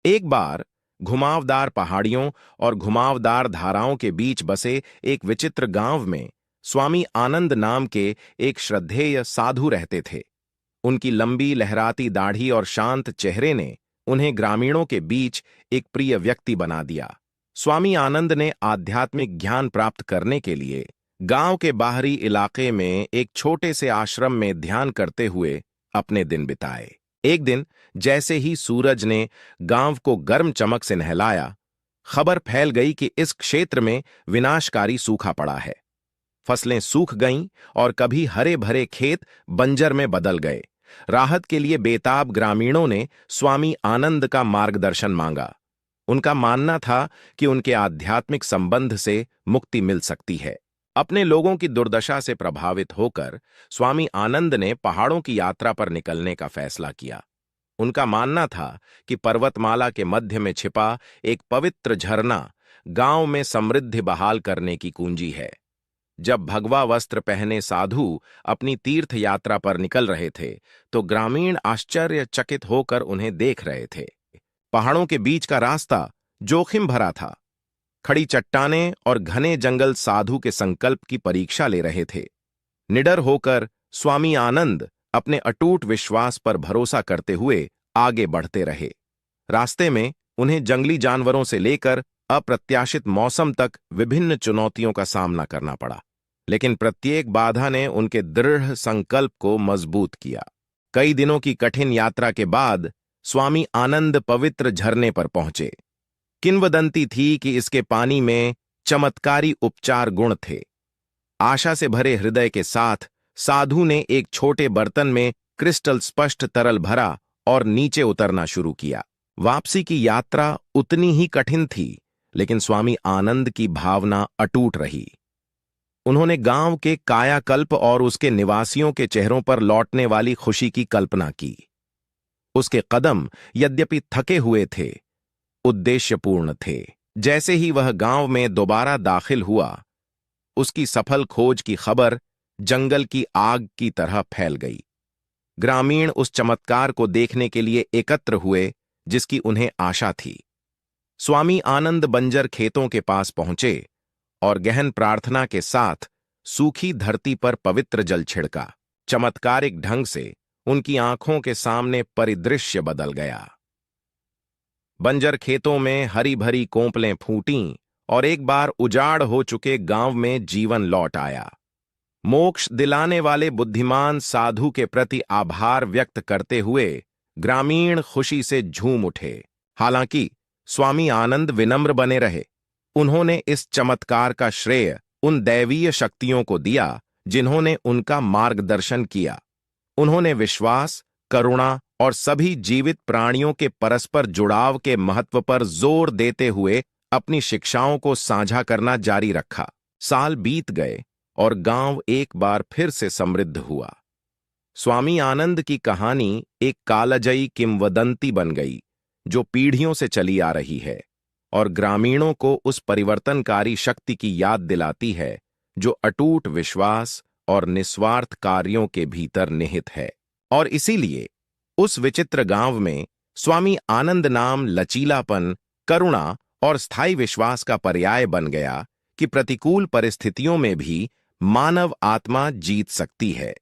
एक बार घुमावदार पहाड़ियों और घुमावदार धाराओं के बीच बसे एक विचित्र गांव में स्वामी आनंद नाम के एक श्रद्धेय साधु रहते थे। उनकी लंबी लहराती दाढ़ी और शांत चेहरे ने उन्हें ग्रामीणों के बीच एक प्रिय व्यक्ति बना दिया। स्वामी आनंद ने आध्यात्मिक ज्ञान प्राप्त करने के लिए गांव के बाहरी इलाके में एक छोटे से आश्रम में ध्यान करते हुए अपने दिन बिताए। एक दिन जैसे ही सूरज ने गांव को गर्म चमक से नहलाया, खबर फैल गई कि इस क्षेत्र में विनाशकारी सूखा पड़ा है। फसलें सूख गईं और कभी हरे भरे खेत बंजर में बदल गए। राहत के लिए बेताब ग्रामीणों ने स्वामी आनंद का मार्गदर्शन मांगा। उनका मानना था कि उनके आध्यात्मिक संबंध से मुक्ति मिल सकती है। अपने लोगों की दुर्दशा से प्रभावित होकर स्वामी आनंद ने पहाड़ों की यात्रा पर निकलने का फैसला किया। उनका मानना था कि पर्वतमाला के मध्य में छिपा एक पवित्र झरना गांव में समृद्धि बहाल करने की कुंजी है। जब भगवा वस्त्र पहने साधु अपनी तीर्थ यात्रा पर निकल रहे थे, तो ग्रामीण आश्चर्यचकित होकर उन्हें देख रहे थे। पहाड़ों के बीच का रास्ता जोखिम भरा था। खड़ी चट्टानें और घने जंगल साधु के संकल्प की परीक्षा ले रहे थे। निडर होकर स्वामी आनंद अपने अटूट विश्वास पर भरोसा करते हुए आगे बढ़ते रहे। रास्ते में उन्हें जंगली जानवरों से लेकर अप्रत्याशित मौसम तक विभिन्न चुनौतियों का सामना करना पड़ा, लेकिन प्रत्येक बाधा ने उनके दृढ़ संकल्प को मजबूत किया। कई दिनों की कठिन यात्रा के बाद स्वामी आनंद पवित्र झरने पर पहुंचे। किंवदंती थी कि इसके पानी में चमत्कारी उपचार गुण थे। आशा से भरे हृदय के साथ साधु ने एक छोटे बर्तन में क्रिस्टल स्पष्ट तरल भरा और नीचे उतरना शुरू किया। वापसी की यात्रा उतनी ही कठिन थी, लेकिन स्वामी आनंद की भावना अटूट रही। उन्होंने गांव के कायाकल्प और उसके निवासियों के चेहरों पर लौटने वाली खुशी की कल्पना की। उसके कदम यद्यपि थके हुए थे, उद्देश्यपूर्ण थे। जैसे ही वह गांव में दोबारा दाखिल हुआ, उसकी सफल खोज की खबर जंगल की आग की तरह फैल गई। ग्रामीण उस चमत्कार को देखने के लिए एकत्र हुए जिसकी उन्हें आशा थी। स्वामी आनंद बंजर खेतों के पास पहुंचे और गहन प्रार्थना के साथ सूखी धरती पर पवित्र जल छिड़का। चमत्कारिक ढंग से उनकी आंखों के सामने परिदृश्य बदल गया। बंजर खेतों में हरी भरी कोंपलें फूटीं और एक बार उजाड़ हो चुके गांव में जीवन लौट आया। मोक्ष दिलाने वाले बुद्धिमान साधु के प्रति आभार व्यक्त करते हुए ग्रामीण खुशी से झूम उठे। हालांकि स्वामी आनंद विनम्र बने रहे। उन्होंने इस चमत्कार का श्रेय उन दैवीय शक्तियों को दिया जिन्होंने उनका मार्गदर्शन किया। उन्होंने विश्वास, करुणा और सभी जीवित प्राणियों के परस्पर जुड़ाव के महत्व पर जोर देते हुए अपनी शिक्षाओं को साझा करना जारी रखा। साल बीत गए और गांव एक बार फिर से समृद्ध हुआ। स्वामी आनंद की कहानी एक कालजयी किंवदंती बन गई, जो पीढ़ियों से चली आ रही है और ग्रामीणों को उस परिवर्तनकारी शक्ति की याद दिलाती है जो अटूट विश्वास और निस्वार्थ कार्यों के भीतर निहित है। और इसीलिए उस विचित्र गांव में स्वामी आनंद नाम लचीलापन, करुणा और स्थायी विश्वास का पर्याय बन गया कि प्रतिकूल परिस्थितियों में भी मानव आत्मा जीत सकती है।